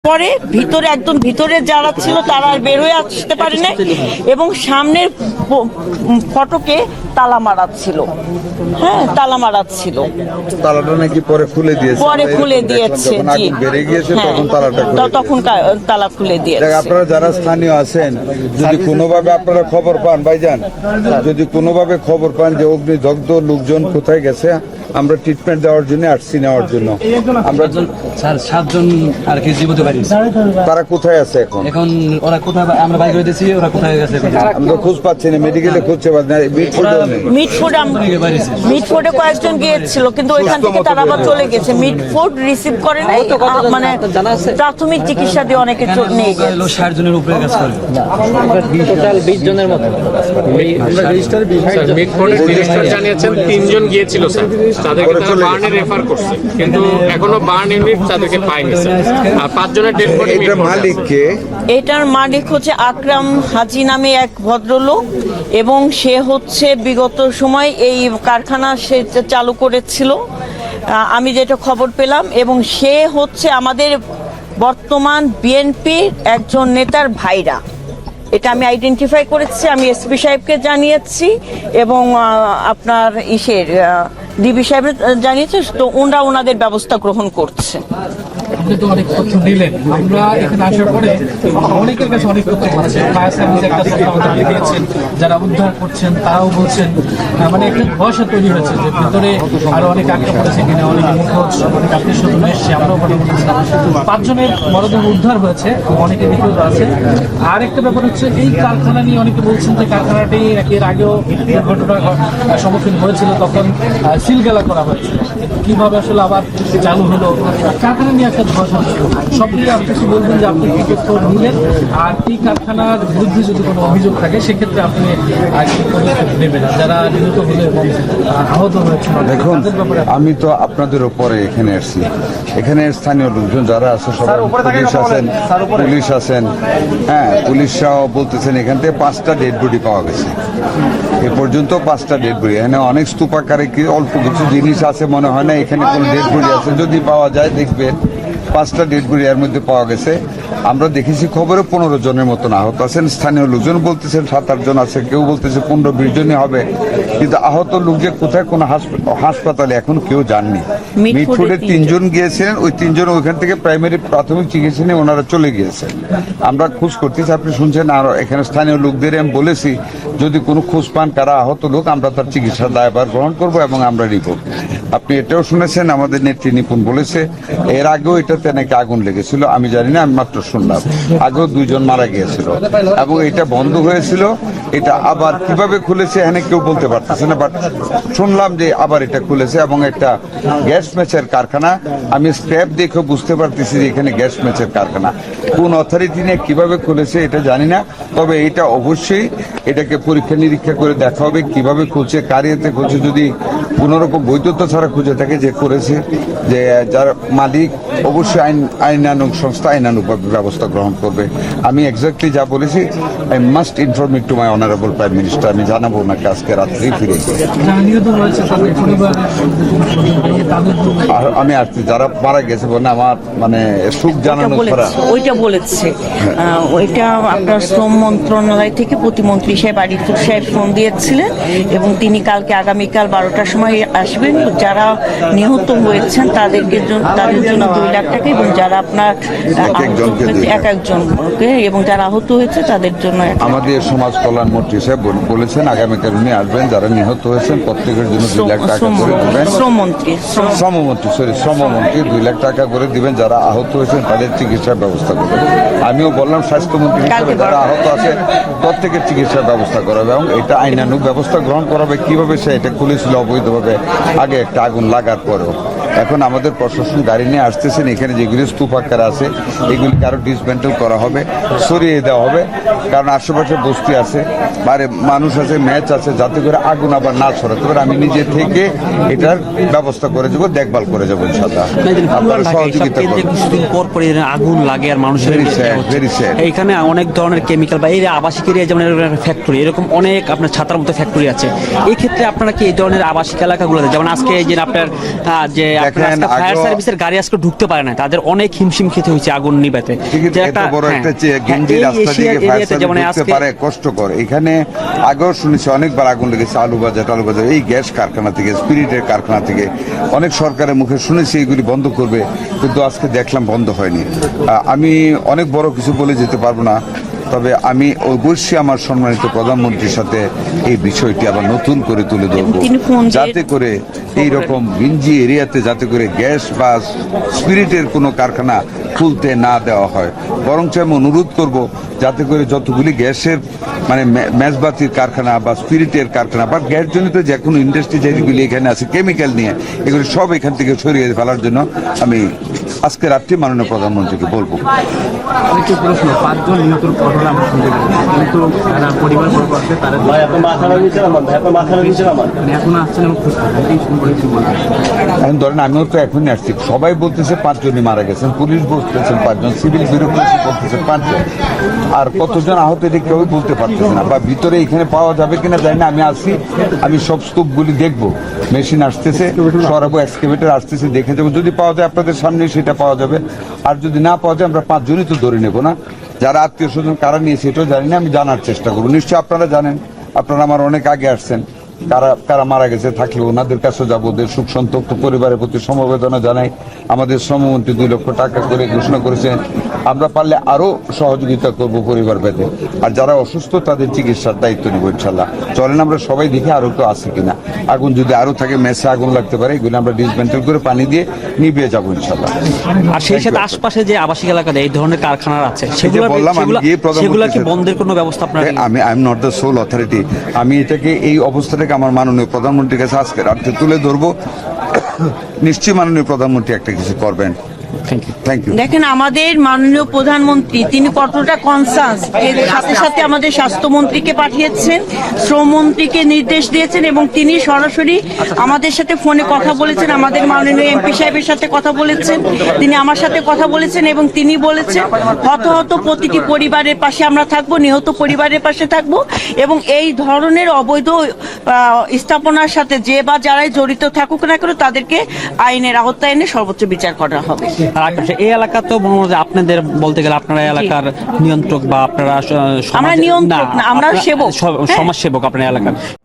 পরে ভিতরে একদম ভিতরে যারা ছিল তারা আর বের হয়ে আসতে পারে না এবং সামনের ফটকে তালা মারা ছিল। হ্যাঁ, তালা মারা ছিল। তালাটা নাকি পরে খুলে দিয়েছে, পরে খুলে দিয়েছে, যখন জি। আগুন বেড়ে গিয়েছে হ্যাঁ, তখন তালাটা খুলে তখন তালা খুলে দিয়েছে। আপনারা যারা স্থানীয় আছেন, যদি কোনোভাবে আপনারা খবর পান ভাইজান, যদি কোনোভাবে খবর পান যে অগ্নিদগ্ধ লোকজন কোথায় গেছে, আমরা ট্রিটমেন্ট দেওয়ার জন্য আসছি, নেওয়ার জন্য। আমরা স্যার 7 জন আর কি জীবিত পারি। তারা কোথায় আছে এখন? এখন ওরা কোথায়, আমরা বাইরে দিয়েছি, ওরা কোথায় গেছে আমরা খোঁজ পাচ্ছি না, মেডিকেলে খুঁজছে মিটফোর্ডে কয়েকজন গিয়েছিল, কিন্তু ওইখান থেকে তারা আবার চলে গেছে। মিটফোর্ড রিসিভ করে নাই, মানে প্রাথমিক চিকিৎসা দিয়ে অনেকে নিয়ে গেছে। 60 জনের উপরে কাজ করে, টোটাল 20 জনের মতো। মিটফোর্ডের ডিরেক্টর জানিয়েছেন 3 জন গিয়েছিল স্যার, তাদেরকে তারা বার্নে রেফার করছে, কিন্তু এখনো বার্ন ইউনিট তাদেরকে পায়নি স্যার। আর 5 জনের ডেড বডি মালিককে, এটার মালিক হচ্ছে আকরাম হাজি নামে এক ভদ্রলোক, এবং সে হচ্ছে বিগত সময় এই কারখানা সে চালু করেছিল, আমি যেটা খবর পেলাম। এবং সে হচ্ছে আমাদের বর্তমান বিএনপির একজন নেতার ভাইরা, এটা আমি আইডেন্টিফাই করেছি, আমি এসপি সাহেবকে জানিয়েছি এবং আপনার ডিবি সাহেব জানিয়েছে, তো ওনাদের ব্যবস্থা গ্রহণ করছে। আপনি তো অনেক তথ্য দিলেন, আমরা এখানে আসার পরে অনেকের কাছে অনেক তথ্য পাচ্ছি। ফায়ার সার্ভিস একটা তথ্য আমাদের দিয়েছেন, যারা উদ্ধার করছেন তারাও বলছেন, মানে একটা ভরসা তৈরি হয়েছে যে ভিতরে আরো অনেক আটকা পড়েছে কিনা, অনেক মুখোশ, অনেক আত্মীয় স্বজন এসছে, আমরাও কথা বলেছি। 5 জনের মরদেহ উদ্ধার হয়েছে, অনেকে নিখোঁজ আছে। আর একটা ব্যাপার হচ্ছে, এই কারখানা নিয়ে অনেকে বলছেন যে কারখানাটি এর আগেও দুর্ঘটনার সম্মুখীন হয়েছিল, তখন সিলগালা করা হয়েছিল, কিভাবে আসলে আবার চালু হলো, কারখানা নিয়ে একটা ধোঁয়াশা ছিল। সব মিলিয়ে আপনি কিছু বলবেন যে আপনি কি তথ্য নিলেন, আর এই কারখানার বিরুদ্ধে যদি কোনো অভিযোগ থাকে সেক্ষেত্রে আপনি কি পদক্ষেপ নেবেন যারা নিহত হলে এবং আহত হয়েছে? দেখুন, আমি তো আপনাদের উপরে এখানে এসেছি, এখানে স্থানীয় লোকজন যারা আছে সবাই, পুলিশ আছেন, হ্যাঁ, পুলিশরাও বলতেছেন এখান থেকে 5টা ডেড বডি পাওয়া গেছে। এ পর্যন্ত 5টা ডেড বডি, এখানে অনেক স্তূপাকারে কি অল্প কিছু জিনিস আছে, মনে হয় না এখানে কোনো ডেড বডি আছে। যদি পাওয়া যায় দেখবেন 5টা ডেড বডি এর মধ্যে পাওয়া গেছে। আমরা দেখেছি খবরে 15 জনের মতন আহত আছেন। স্থানীয় লোকজন বলতেছেন 7-8 জন আছে, কেউ বলতেছে 15-20 জনই হবে, কিন্তু আহত লোক যে কোথায় কোন হাসপাতালে এখন কেউ জাননি। মিটফোর্ডে 3 জন গিয়েছিলেন, ওই 3 জন ওইখান থেকে প্রাথমিক চিকিৎসা নিয়ে ওনারা চলে গিয়েছেন। আমরা খোঁজ করতেছি, আপনি শুনছেন, আর এখানে স্থানীয় লোকদের আমি বলেছি যদি কোনো খোঁজ পান কারা আহত লোক, আমরা তার চিকিৎসার দায়ভার গ্রহণ করব এবং আমরা রিপোর্ট। আপনি এটাও শুনেছেন আমাদের নেত্রী নিপুণ বলেছে এর আগেও এটাতে নাকি আগুন লেগেছিল, আমি জানি না, আমি মাত্র শুনলাম। আগেও 2 জন মারা গিয়েছিল এবং এটা বন্ধ হয়েছিল। এটা আবার কিভাবে খুলেছে এখানে কেউ বলতে পারতেছে না, বাট শুনলাম যে আবার এটা খুলেছে এবং একটা গ্যাস ম্যাচের কারখানা। আমি স্ক্র্যাপ দেখে বুঝতে পারতেছি যে এখানে গ্যাস ম্যাচের কারখানা। কোন অথরিটি নিয়ে কিভাবে খুলেছে এটা জানি না, তবে এটা অবশ্যই এটাকে পরীক্ষা নিরীক্ষা করে দেখা হবে কিভাবে খুলছে, কার ইয়েতে খুলছে। যদি কোনোরকম বৈধতা ছাড়া খুঁজে থাকে যে করেছে, যে যার মালিক, অবশ্যই আইনানুগ সংস্থা আইনানুগ ব্যবস্থা গ্রহণ করবে। আমি এক্স্যাক্টলি যা বলেছি, I must inform it to my honourable prime minister. আমি জানাবো ওনাকে আজকে রাত্রেই ফিরে। আমি আসছি, যারা মারা গেছে বলে আমার মানে সুখ জানানো ছাড়া। ওইটা বলেছে, ওইটা আপনার শ্রম মন্ত্রণালয় থেকে প্রতিমন্ত্রী সাহেব আরিফুর সাহেব ফোন দিয়েছিলেন এবং তিনি আগামীকাল 12টার সময় আসবেন। যারা নিহত হয়েছেন তাদের জন্য 2 লাখ টাকা, এবং যারা আপনার এক একজনকে, এবং যারা আহত হয়েছে তাদের জন্য। আমাদের সমাজ কল্যাণ মন্ত্রী সাহেব বলেছেন আগামীকাল উনি আসবেন, যারা নিহত হয়েছেন প্রত্যেকের জন্য 2 লাখ টাকা করে দিবেন। শ্রমমন্ত্রী 2 লাখ টাকা করে দিবেন, যারা আহত হয়েছেন তাদের চিকিৎসার ব্যবস্থা করবেন। আমিও বললাম স্বাস্থ্যমন্ত্রী হিসেবে যারা আহত আছে প্রত্যেকের চিকিৎসার ব্যবস্থা করাবে এবং এটা আইনানুগ ব্যবস্থা গ্রহণ করাবে। কিভাবে সে এটা খুলেছিল অবৈধভাবে আগে একটা আগুন লাগার পরেও। এখন আমাদের প্রশাসন গাড়ি নিয়ে আসতেছেন, এখানে যেগুলি স্তূপাকার আছে এগুলিকে আরো ডিসমেন্টেল করা হবে, সরিয়ে দেওয়া হবে, কারণ আশেপাশে বস্তি আছে, বাইরে মানুষ আছে, ম্যাচ আছে, যাতে করে আগুন আবার না ছড়াতে পারে। আমি নিজে থেকে এটার ব্যবস্থা করে যাবো, দেখভাল করে যাবো ইনশাআল্লাহ। সহযোগিতা আগুন লাগে আর মানুষের এখানে অনেক ধরনের কেমিক্যাল বা এই আবাসিক এরিয়া, যেমন ফ্যাক্টরি, এরকম অনেক আপনার ছাতার মতো ফ্যাক্টরি আছে। এই ক্ষেত্রে আপনারা কি এই ধরনের আবাসিক এলাকাগুলোতে, যেমন আজকে যে আপনার যে দেখেন, ফায়ার আগেও- সার্ভিসের গাড়ি আজকে ঢুকতে পারে না, তাদের অনেক হিমশিম খেতে হয়েছে আগুন নিভাতে। ঠিক আছে, যে এত বড় একটা হ্যাঁ, গেঞ্জি এই রাস্তা এশিয়া থেকে ফায়ার এরিয়াতে যেমন সার্ভিস ঢুকতে আজকে পারে, কষ্টকর। এখানে আগেও শুনেছি অনেকবার আগুন লেগেছে আলু বাজার এই গ্যাস কারখানা থেকে, স্পিরিটের কারখানা থেকে। অনেক সরকারের মুখে শুনেছি এগুলি বন্ধ করবে, কিন্তু আজকে দেখলাম বন্ধ হয়নি। আমি অনেক বড় কিছু বলে যেতে পারবো না, তবে আমি অবশ্যই আমার সম্মানিত প্রধানমন্ত্রীর সাথে এই বিষয়টি আবার নতুন করে তুলে ধরবো, তিনি ফোন দিয়ে- যাতে করে এইরকম গিঞ্জি এরিয়াতে যাতে করে গ্যাস বা স্পিরিটের কোনো কারখানা খুলতে না দেওয়া হয়। বরঞ্চ আমি অনুরোধ করব যাতে করে যতগুলি গ্যাসের মানে মেজবাতির কারখানা বা স্পিরিটের কারখানা বা গ্যাসজনিত যে কোনো ইন্ডাস্ট্রি যেগুলি এখানে আছে কেমিক্যাল নিয়ে, এগুলি সব এখান থেকে সরিয়ে ফেলার জন্য আমি আজকে রাত্রি মাননীয় প্রধানমন্ত্রীকে বলবো। একটু প্রশ্ন, 5 জন নিহতের ঘটনা আমরা শুনতে পেয়েছি, কিন্তু যারা পরিবার বর্গ আছে তারা মানে এখন আসছেন এবং খুঁজতে এই সম্পর্কে একটু বলবেন। এখন ধরেন আমিও তো এখনই আসছি, সবাই বলতেছে 5 জনই মারা গেছেন, পুলিশ বলতেছেন 5 জন, সিভিল ব্যুরোক্রেসি বলতেছে 5 জন, আর কতজন আহত এটা কেউ বলতে পারতেছে না, বা ভিতরে এখানে পাওয়া যাবে কিনা জানি না। আমি আসছি, আমি সব স্তূপগুলি দেখবো, মেশিন আসতেছে, সরাবো, এক্সকেভেটর আসতেছে, দেখে যাবো, যদি পাওয়া যায় আপনাদের সামনে সেটা পাওয়া যাবে, আর যদি না পাওয়া যায় আমরা 5 জনই তো ধরে নেবো না। যারা আত্মীয় স্বজন কারা নিয়ে সেটাও জানি না, আমি জানার চেষ্টা করবো। নিশ্চয়ই আপনারা জানেন, আপনারা আমার অনেক আগে আসছেন, কারা কারা মারা গেছে থাকলে ওনাদের কাছে যাবো, ওদের সুখ সন্তপ্ত পরিবারের প্রতি সমবেদনা জানাই। আমাদের শ্রমমন্ত্রী 2 লক্ষ টাকা করে ঘোষণা করেছেন, আমরা পারলে আরো সহযোগিতা করব পরিবার পেতে, আর যারা অসুস্থ তাদের চিকিৎসার দায়িত্ব নেব ইনশাল্লাহ। চলেন আমরা সবাই দেখি আরো কেউ আছে কিনা, আগুন যদি আরো থাকে, মেসে আগুন লাগতে পারে, এগুলো আমরা ডিসমেন্টেল করে পানি দিয়ে নিভিয়ে যাবো ইনশাল্লাহ। আর সেই সাথে আশপাশে যে আবাসিক এলাকাতে এই ধরনের কারখানা আছে সেগুলো বললাম, আমি গিয়ে প্রধানমন্ত্রীর সেগুলো কি সাথে- বন্ধের কোনো ব্যবস্থা আপনারা আমি I am not the sole authority. আমি এটাকে এই অবস্থাটাকে আমার মাননীয় প্রধানমন্ত্রীর কাছে আজকে রাত্রে তুলে ধরবো। নিশ্চয়ই মাননীয় প্রধানমন্ত্রী একটা কিছু করবেন। Thank you. দেখেন, আমাদের মাননীয় প্রধানমন্ত্রী তিনি কতটা কনসাস, এর সাথে সাথে আমাদের স্বাস্থ্যমন্ত্রীকে পাঠিয়েছেন, শ্রমমন্ত্রীকে নির্দেশ দিয়েছেন, এবং তিনি সরাসরি আমাদের সাথে ফোনে কথা বলেছেন, আমাদের মাননীয় এমপি সাহেবের সাথে কথা বলেছেন, তিনি আমার সাথে কথা বলেছেন, এবং তিনি বলেছেন হত প্রতিটি পরিবারের পাশে আমরা থাকবো, নিহত পরিবারের পাশে থাকবো, এবং এই ধরনের অবৈধ স্থাপনার সাথে যে বা যারাই জড়িত থাকুক না কেন তাদেরকে আইনের আওতায় এনে সর্বোচ্চ বিচার করা হবে। আর আচ্ছা, এই এলাকা তো মনে হয় যে আপনাদের বলতে গেলে আপনারা এলাকার নিয়ন্ত্রক বা আপনারা আমরা নিয়ন্ত্রক না, আমরা সেবক। সমাজ সেবক আপনার এলাকার।